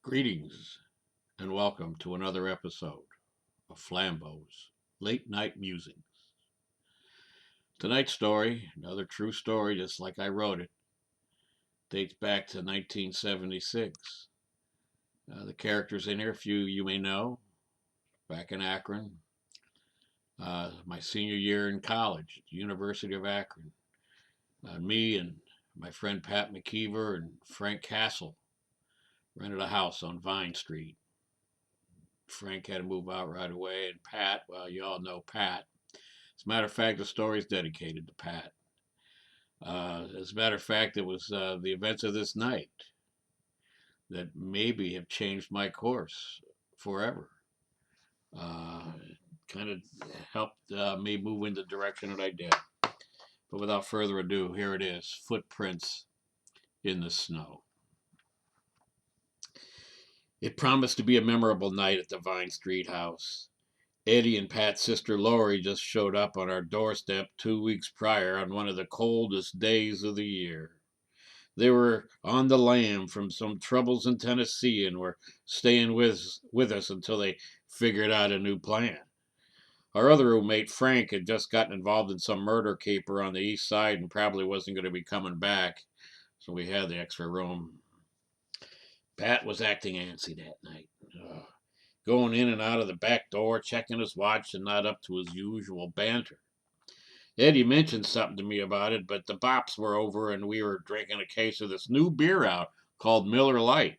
Greetings and welcome to another episode of Flambo's Late Night Musings. Tonight's story, another true story just like I wrote it, dates back to 1976. The characters in here, a few you may know, back in Akron. My senior year in college at the University of Akron. Me and my friend Pat McKeever and Frank Castle rented a house on Vine Street. Frank had to move out right away, and Pat, well, you all know Pat. As a matter of fact, the story is dedicated to Pat. As a matter of fact, it was the events of this night that maybe have changed my course forever. Kind of helped me move in the direction that I did. But without further ado, here it is, Footprints in the Snow. It promised to be a memorable night at the Vine Street house. Eddie and Pat's sister Lori just showed up on our doorstep 2 weeks prior on one of the coldest days of the year. They were on the lam from some troubles in Tennessee and were staying with us until they figured out a new plan. Our other roommate, Frank, had just gotten involved in some murder caper on the east side and probably wasn't going to be coming back, so we had the extra room. Pat was acting antsy that night. Going in and out of the back door, checking his watch, and not up to his usual banter. Eddie mentioned something to me about it, but the bops were over and we were drinking a case of this new beer out called Miller Lite.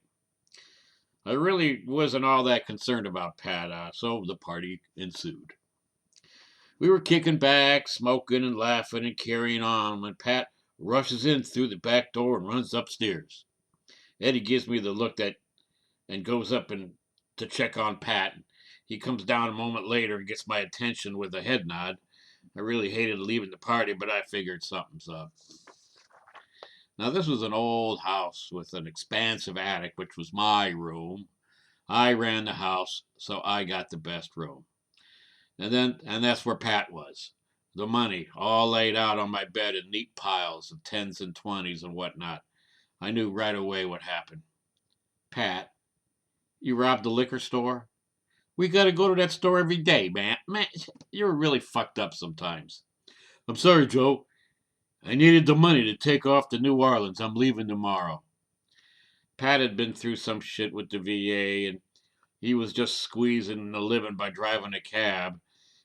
I really wasn't all that concerned about Pat, so the party ensued. We were kicking back, smoking and laughing and carrying on when Pat rushes in through the back door and runs upstairs. Eddie gives me the look that and goes up and to check on Pat. He comes down a moment later and gets my attention with a head nod. I really hated leaving the party, but I figured something's up. Now, this was an old house with an expansive attic, which was my room. I ran the house, so I got the best room. And that's where Pat was. The money, all laid out on my bed in neat piles of tens and twenties and whatnot. I knew right away what happened. Pat, you robbed the liquor store? We gotta go to that store every day, man. Man, you're really fucked up sometimes. I'm sorry, Joe. I needed the money to take off to New Orleans. I'm leaving tomorrow. Pat had been through some shit with the VA, and he was just squeezing a living by driving a cab.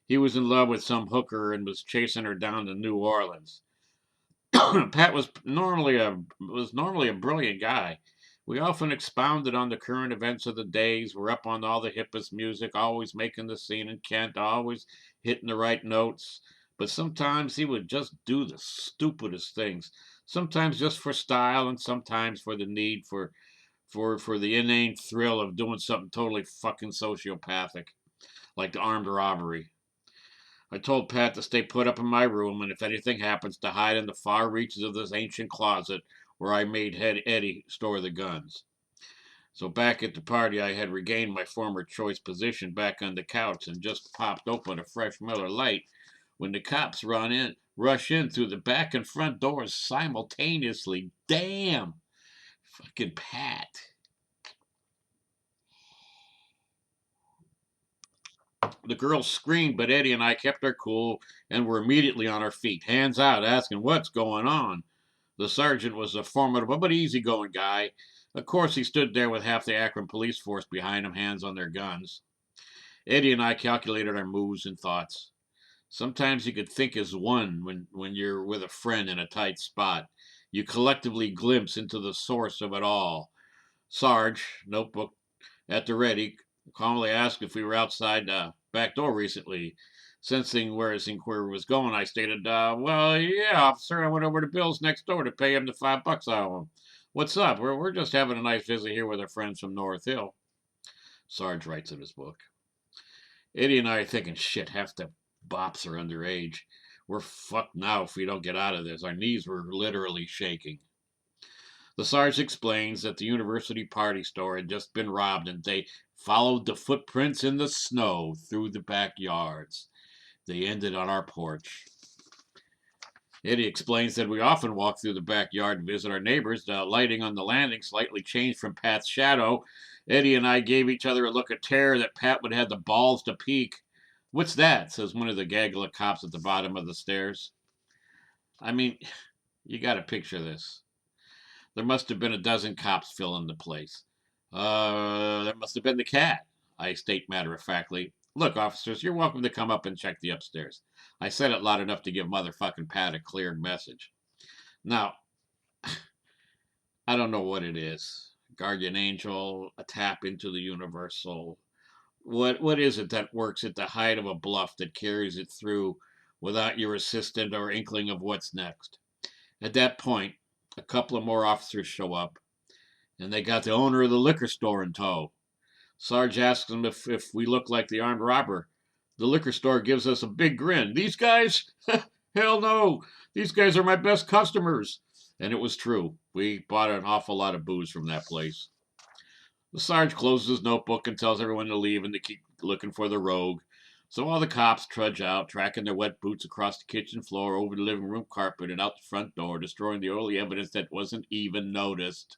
He was in love with some hooker and was chasing her down to New Orleans. Pat was normally a brilliant guy. We often expounded on the current events of the days. We're up on all the hippest music, always making the scene in Kent, always hitting the right notes. But sometimes he would just do the stupidest things. Sometimes just for style, and sometimes for the need for the inane thrill of doing something totally fucking sociopathic, like the armed robbery. I told Pat to stay put up in my room, and if anything happens, to hide in the far reaches of this ancient closet where I made Eddie store the guns. So back at the party, I had regained my former choice position back on the couch and just popped open a fresh Miller Lite when the cops rush in through the back and front doors simultaneously. Damn! Fucking Pat. The girls screamed, but Eddie and I kept our cool and were immediately on our feet, hands out, asking what's going on. The sergeant was a formidable but easygoing guy. Of course, he stood there with half the Akron police force behind him, hands on their guns. Eddie and I calculated our moves and thoughts. Sometimes you could think as one when you're with a friend in a tight spot. You collectively glimpse into the source of it all. Sarge, notebook at the ready, calmly asked if we were outside the back door recently. Sensing where his inquiry was going, I stated, well, yeah, officer, I went over to Bill's next door to pay him the $5 I owe him. What's up? We're just having a nice visit here with our friends from North Hill. Sarge writes in his book. Eddie and I are thinking, shit, half the bops are underage. We're fucked now if we don't get out of this. Our knees were literally shaking. The Sarge explains that the university party store had just been robbed and they followed the footprints in the snow through the backyards. They ended on our porch. Eddie explains that we often walk through the backyard and visit our neighbors. The lighting on the landing slightly changed from Pat's shadow. Eddie and I gave each other a look of terror that Pat would have the balls to peek. What's that? Says one of the gaggle of cops at the bottom of the stairs. I mean, you got to picture this. There must have been a dozen cops filling the place. There must have been the cat, I state matter of factly. Look, officers, you're welcome to come up and check the upstairs. I said it loud enough to give motherfucking Pat a clear message. Now, I don't know what it is. Guardian angel, a tap into the universal. What is it that works at the height of a bluff that carries it through without your assistant or inkling of what's next? At that point, a couple of more officers show up, and they got the owner of the liquor store in tow. Sarge asks them if we look like the armed robber. The liquor store gives us a big grin. These guys? Hell no. These guys are my best customers. And it was true. We bought an awful lot of booze from that place. The Sarge closes his notebook and tells everyone to leave and to keep looking for the rogue. So all the cops trudge out, tracking their wet boots across the kitchen floor, over the living room carpet, and out the front door, destroying the only evidence that wasn't even noticed,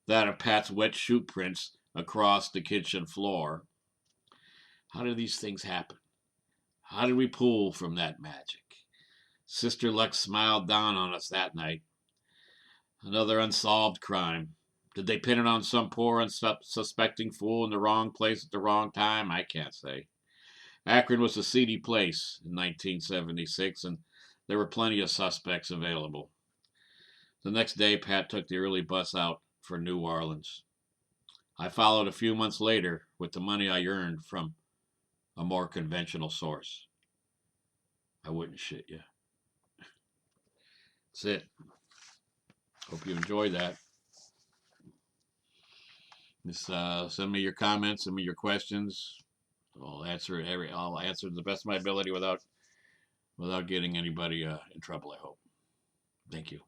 that of Pat's wet shoe prints across the kitchen floor. How do these things happen? How did we pull from that magic? Sister Lux smiled down on us that night. Another unsolved crime. Did they pin it on some poor unsuspecting fool in the wrong place at the wrong time? I can't say. Akron was a seedy place in 1976, and there were plenty of suspects available. The next day, Pat took the early bus out for New Orleans. I followed a few months later with the money I earned from a more conventional source. I wouldn't shit you. That's it. Hope you enjoyed that. Just send me your comments, send me your questions. I'll answer to the best of my ability without getting anybody in trouble. I hope. Thank you.